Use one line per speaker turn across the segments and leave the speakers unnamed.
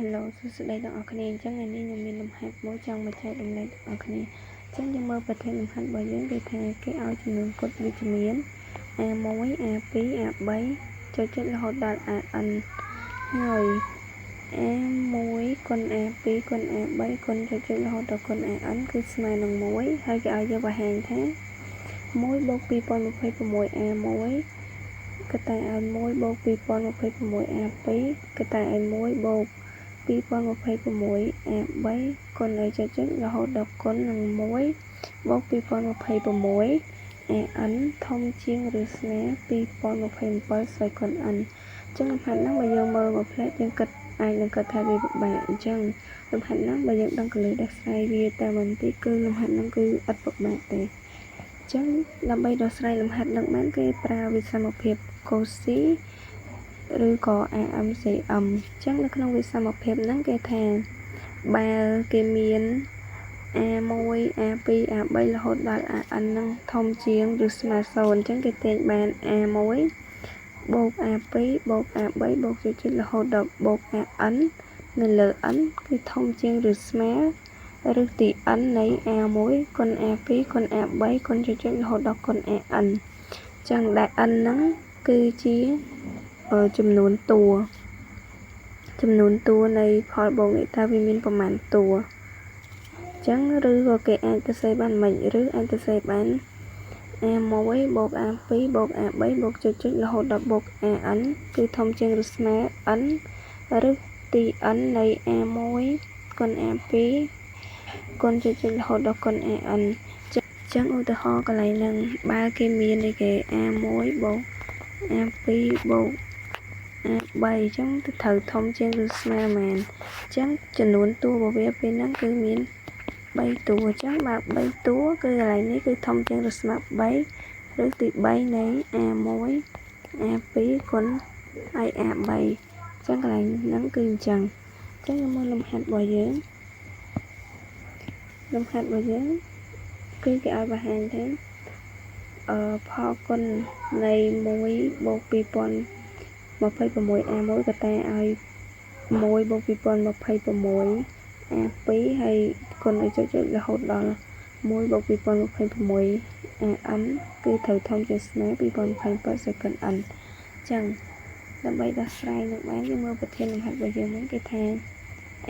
Hello សួស្តីទាំងអស់គ្នាអញ្ចឹងថ្ងៃនេះខ្ញុំមានលំហាត់មួយចង់មកចែករំលែកដល់អ្នកគ្នាអញ្ចឹងយើងមើលប្រធានលំហាត់របស់យើងគេថាគេឲ្យចំនួនគុណវិជ្ជមាន A1 A2 A3 ចុចរហូតដល់ AN ហើយ A1 គុណ A2 គុណ A3 គុណចុចរហូតដល់គុណ AN គឺស្មើនឹង1ហើយគេឲ្យយើងបង្ហាញថា1បូក2026 A1 ក៏តែឲ្យ1បូក2026 A2 ក៏តែឲ្យ1បូក2026 A3 គុណឲ្យចុចរហូតដល់គុណនឹង1បូក2026 AN ធំជាងឬស្មើ2027ស្វ័យគុណ n អញ្ចឹងលំហាត់ហ្នឹងបើយើងមើលមកផ្លែតយើងគិតអាចនឹងគិតថាវាពិបាកអញ្ចឹងលំហាត់ហ្នឹងបើយើងដឹងកលឹះដោះស្រាយវាតែមិនតិចគឺលំហាត់ហ្នឹងគឺឥតពិបាកទេអញ្ចឹងដើម្បីដោះស្រាយលំហាត់ហ្នឹងបានគេប្រើវិសមភាព Cauchy ឬក៏ AMCM អញ្ចឹងនៅក្នុងវិសមភាពហ្នឹងគេថាបើគេមាន A1 A2 A3 រហូតដល់ AN ហ្នឹងធំជាងឬស្មើ0អញ្ចឹងគេទាញបាន A1 បូក A2 បូក A3 បូកចុចរហូតដល់បូក AN នៅលើ n គឺធំជាងឬស្មើឬទី n នៃ A1 គុណ A2 គុណ A3 គុណចុចរហូតដល់គុណ AN អញ្ចឹងដែល n ហ្នឹងគឺជាចំនួនតួនៃផលបូកនេះថាវាមានប្រមាណតួអញ្ចឹងឬក៏គេអាចទៅសេបានមិនឬអាចទៅសេបាន A1 បូក A2 បូក A3 បូកចុចរហូតដល់បូក AN គឺធំជាងឬស្មើ n ឬទី n នៃ A1 គុណ A2 គុណចុចរហូតដល់គុណ AN អញ្ចឹងឧទាហរណ៍កន្លែងហ្នឹងបើគេមានគេ A1 បូក A2 បូក A3 អញ្ចឹងទៅត្រូវធំជាងឬស្មើមែនអញ្ចឹងចំនួនតួរបស់វាពេលហ្នឹងគឺមាន3តួអញ្ចឹងបើ3តួគឺកន្លែងនេះគឺធំជាងឬស្មើ3ឬទី3នៃ A1 A2 គុណហើយ A3 អញ្ចឹងកន្លែងហ្នឹងគឺអញ្ចឹងយើងមើលលំហាត់របស់យើងគឺគេឲ្យបង្ហាញថាផលគុណនៃ1បូក2026 A1 ក៏តែឲ្យ1បូក2026 A2 ហើយគុណឲ្យចុចរហូតដល់1បូក2026 AN គឺត្រូវធំជាងស្មើ2027សេគុណ n អញ្ចឹងដើម្បីដោះស្រាយនឹងបានយើងមើលប្រធានលំហាត់របស់យើងហ្នឹងគេថា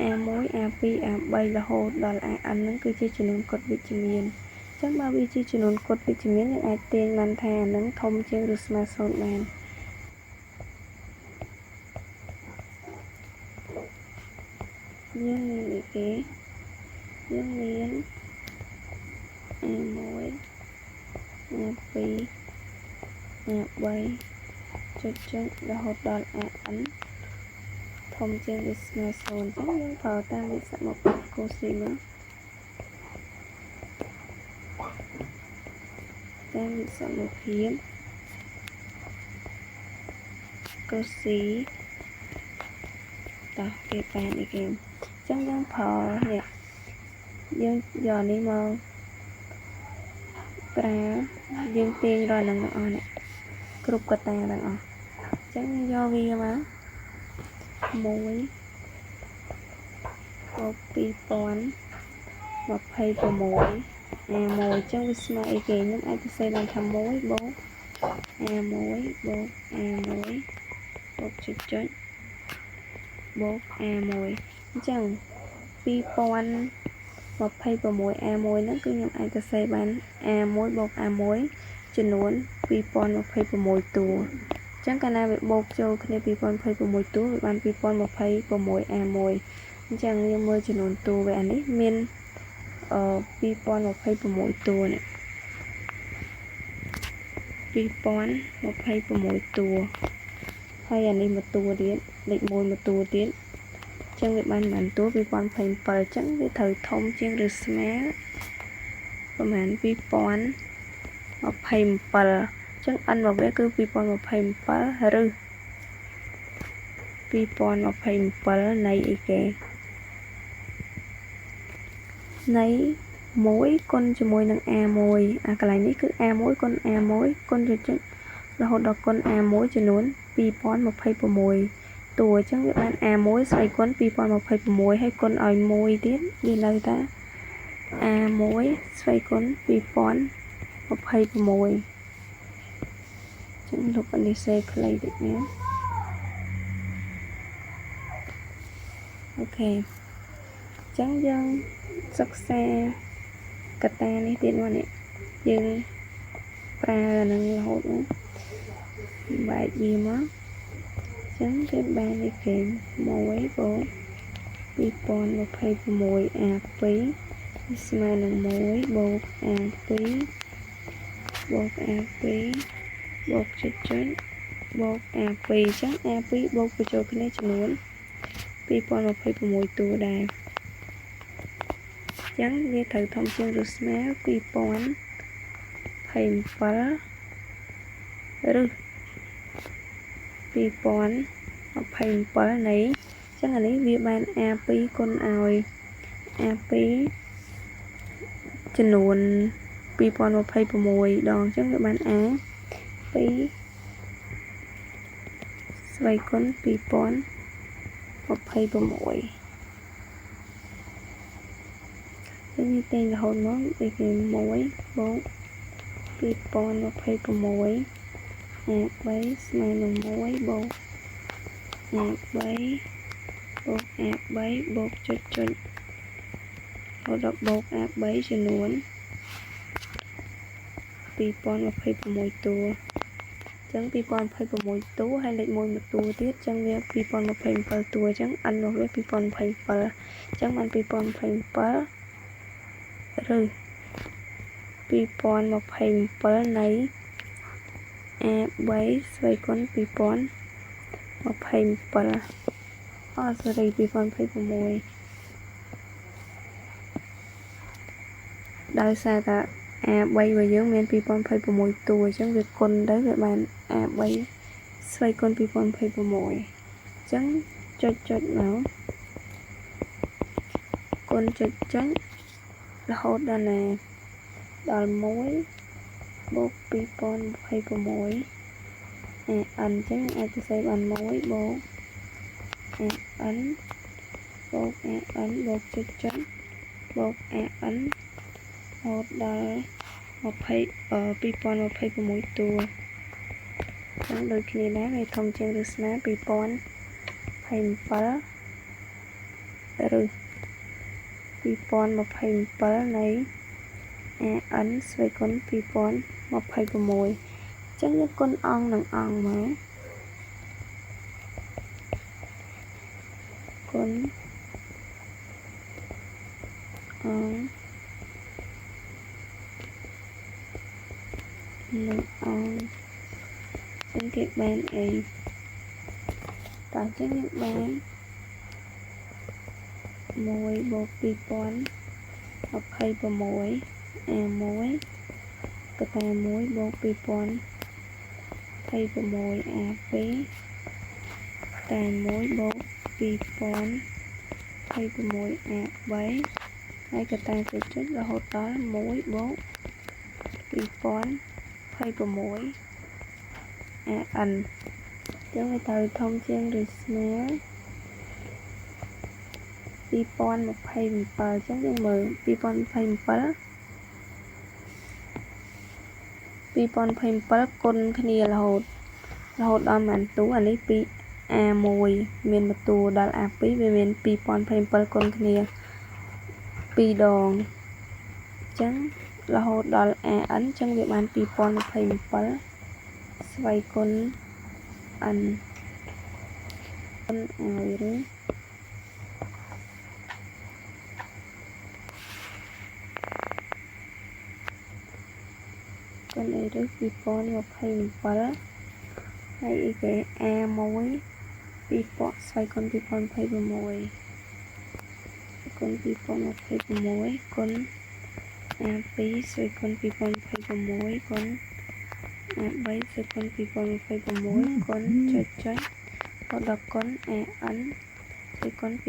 A1 A2 A3 រហូតដល់ AN ហ្នឹងគឺជាចំនួនគុណវិជ្ជមានអញ្ចឹងបើវាជាចំនួនគុណវិជ្ជមានយើងអាចទាញបានថាអាហ្នឹងធំជាងឬស្មើ0បានយើងមានអីគេយើងមាន A1 A2 A3 ចុចរហូតដល់ AN ធំជាងឬស្មើ0អញ្ចឹងយើងប្រើតាមវិសមភាព Cauchy មកតាមវិសមភាព Cauchy តោះគេបានអីគេអញ្ចឹងយើងប្រើនេះយើងយកនេះមកប្រើយើងទាញរកនឹងអស់នេះគ្រប់កត្តាទាំងអស់អញ្ចឹងយកវាមក1បូក2026 A1 អញ្ចឹងវាស្មើអីគេខ្ញុំអាចទៅសេបានថា1បូក A1 បូក A1 បូកចុចបូក A1 អញ្ចឹង2026 A1 ហ្នឹងគឺខ្ញុំអាចទៅសេបាន A1 បូក A1 ចំនួន2026តួអញ្ចឹងកាលណាវាបូកចូលគ្នា2026តួវាបាន2026 A1 អញ្ចឹងយើងមើលចំនួនតួវាអានេះមាន2026តួនេះ2026តួហើយអានេះមួយតួទៀតលេខ1មួយតួទៀតអញ្ចឹងវាបានប៉ុន្មានតួ2027អញ្ចឹងវាត្រូវធំជាងឬស្មើប្រហែល2027អញ្ចឹង n របស់វាគឺ2027ឬ2027នៃអីគេនៃ1គុណជាមួយនឹង A1 អាកន្លែងនេះគឺ A1 គុណ A1 គុណចុចរហូតដល់គុណ A1 ចំនួន2026 តួអញ្ចឹងវាបាន A1 ស្វ័យគុណ 2026 ហើយគុណឲ្យ1ទៀតវានៅតា A1 ស្វ័យគុណ 2026 ចឹងលោកអនិសេខ្លីតិចណាអូខេចឹងយើងសិក្សាកត្តានេះទៀតមកនេះយើងប្រើនឹងរហូតណាបែកវាមកចឹងគេបាននេះគេ1បូក 2026 A2 ស្មើនឹង1បូក A2 បូក A2 បូកចុចបូក A2 ចឹង A2 បូកបញ្ចូលគ្នាចំនួន2026តួដែរចឹងវាត្រូវធំជាងឬស្មើ2027ឬ2027នៃចឹងអានេះវាបាន A2 គុណឲ្យ A2 ចំនួន2026ដងចឹងវាបាន A2 ស្វ័យគុណ2026ចឹងនេះតែងរហូតមកវាគេ1បូក2026 A3 ស្មើនឹង1បូក A3 បូក A3 បូកចុចរហូតដល់បូក A3 ចំនួន2026តួចឹង2026តួហើយលេខ1មួយតួទៀតចឹងវា2027តួចឹងអិននោះវា2027ចឹងបាន2027ឬ2027នៃ A3 ស្វ័យគុណ2027sorry 2026ដោយសារតែ A3 របស់យើងមាន2026តួអញ្ចឹងវាគុណទៅវាបាន A3 ស្វ័យគុណ2026អញ្ចឹងចុចមកគុណចុចចាញ់រហូតដល់ណាដល់1បូក2026 AN អញ្ចឹងអាចទៅសេបាន1បូក AN បូក AN បូកចុចចាញ់បូក AN រហូតដល់2026តួចឹងដូចគ្នាដែរវាធំជាងឬស្មើ2027ឬ2027នៃ AN ស្វ័យគុណ2026ចឹងយើងគុណអង្គនឹងអង្គមកគុណអង្គនឹងអង្គចឹងគេបានអីតើចឹងយើងបាន1បូក2026 A1 កតា1បូក2026 A2 តែ1បូក2026 A3 ហើយកតាចុចរហូតដល់1បូក2026 AN ចឹងវាត្រូវធំជាងឬស្មើ2027ចឹងយើងមើល2027គុណគ្នារហូតដល់ប៉ុន្មានតួអានេះពី A1 មានមួយតួដល់ A2 វាមាន2027គុណគ្នា2ដងចឹងរហូតដល់ AN ចឹងវាបាន2027ស្វ័យគុណ N គុណឲ្យឬគុណឲ្យឬ2027ហើយអីគេ A1 2000ស្វ័យគុណ2026គុណ2026គុណ A2 ស្វ័យគុណ2026គុណ A3 ស្វ័យគុណ2026គុណចុចដល់គុណ AN ស្វ័យគុណ2026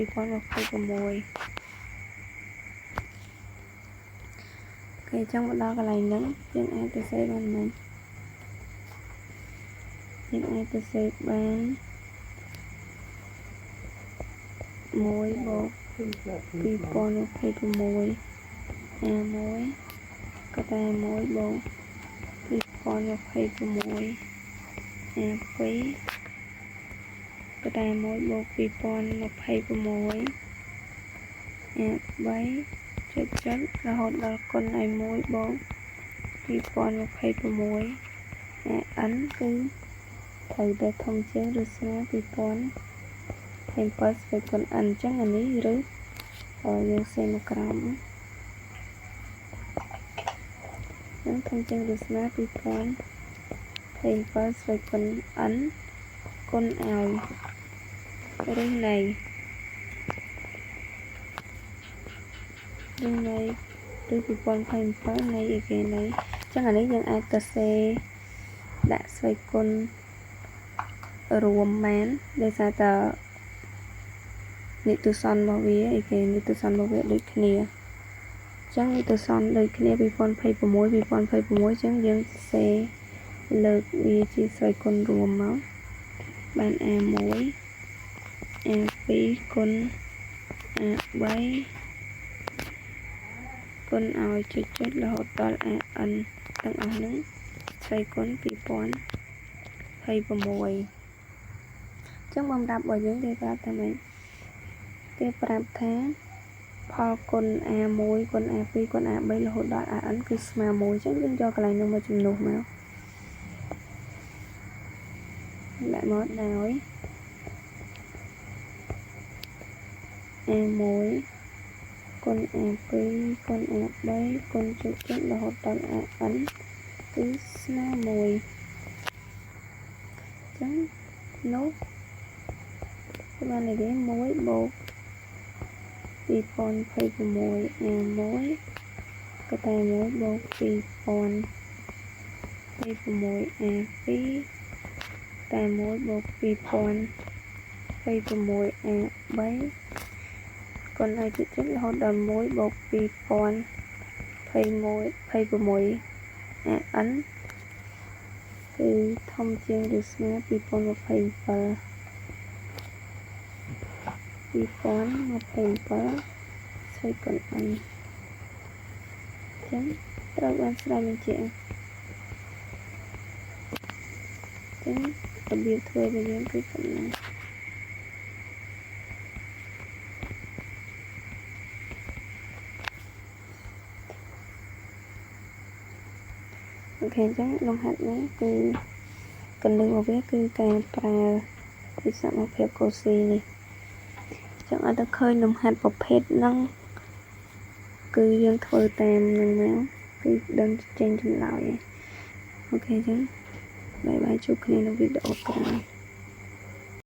គេចង់មកដល់កន្លែងហ្នឹងយើងអាចទៅសេបានមិនយើងអាចទៅសេបាន 1 បូក 2026 A1 ក៏តែ1បូក 2026 A2 ក៏តែ1បូក 2026 A3 ចុចរហូតដល់គុណឲ្យ1បូក 2026 AN គឺត្រូវតែធំជាងឬស្មើ2027ស្វ័យគុណ n អញ្ចឹងអានេះឬយើងសេមកក្រោមនឹងធំជាងឬស្មើ2027ស្វ័យគុណ n គុណឲ្យឬនៃឬ2027នៃអីគេនៃអញ្ចឹងអានេះយើងអាចទៅសេដាក់ស្វ័យគុណរួមបានដោយសារតនិទុសនរបស់វាអីគេនិទុសនរបស់វាដូចគ្នាអញ្ចឹងនិទុសនដូចគ្នា2026អញ្ចឹងយើងសេលើកវាជាស្វ័យគុណរួមមកបាន A1 A2 គុណ A3 គុណឲ្យចុចរហូតដល់ AN ទាំងអស់ហ្នឹងស្វ័យគុណ2026អញ្ចឹងបំរាប់របស់យើងគេប្រាប់ថាម៉េចគេប្រាប់ថាផលគុណ A1 គុណ A2 គុណ A3 រហូតដល់ AN គឺស្មើ1អញ្ចឹងយើងយកកន្លែងនោះមកជំនួសមកដាក់មកដោយ A1 គុណ A2 គុណ A3 គុណចុចរហូតដល់ AN គឺស្មើ1អញ្ចឹងនោះបាននិយាយ1បូក 2026 A1 ក៏តែ1បូក 2026 A2 តែ1បូក 2026 A3 គុណឲ្យចុចរហូតដល់1បូក 2026 AN គឺធំជាងឬស្មើ2027ស្វ័យគុណ n អញ្ចឹងត្រូវបានស្រាវបញ្ជាក់អញ្ចឹងរបៀបធ្វើរបស់យើងគឺប៉ុណ្ណាអូខេអញ្ចឹងលំហាត់នេះគឺកន្លឹះរបស់វាគឺការប្រើវិសមភាពកូស៊ីនេះចឹងអត់ទៅឃើញលំហាត់ប្រភេទហ្នឹងគឺយើងធ្វើតាមនឹងមកគឺដឹងចេញចម្លើយអូខេចឹងបាយបាយជួបគ្នានៅវីដេអូក្រោយ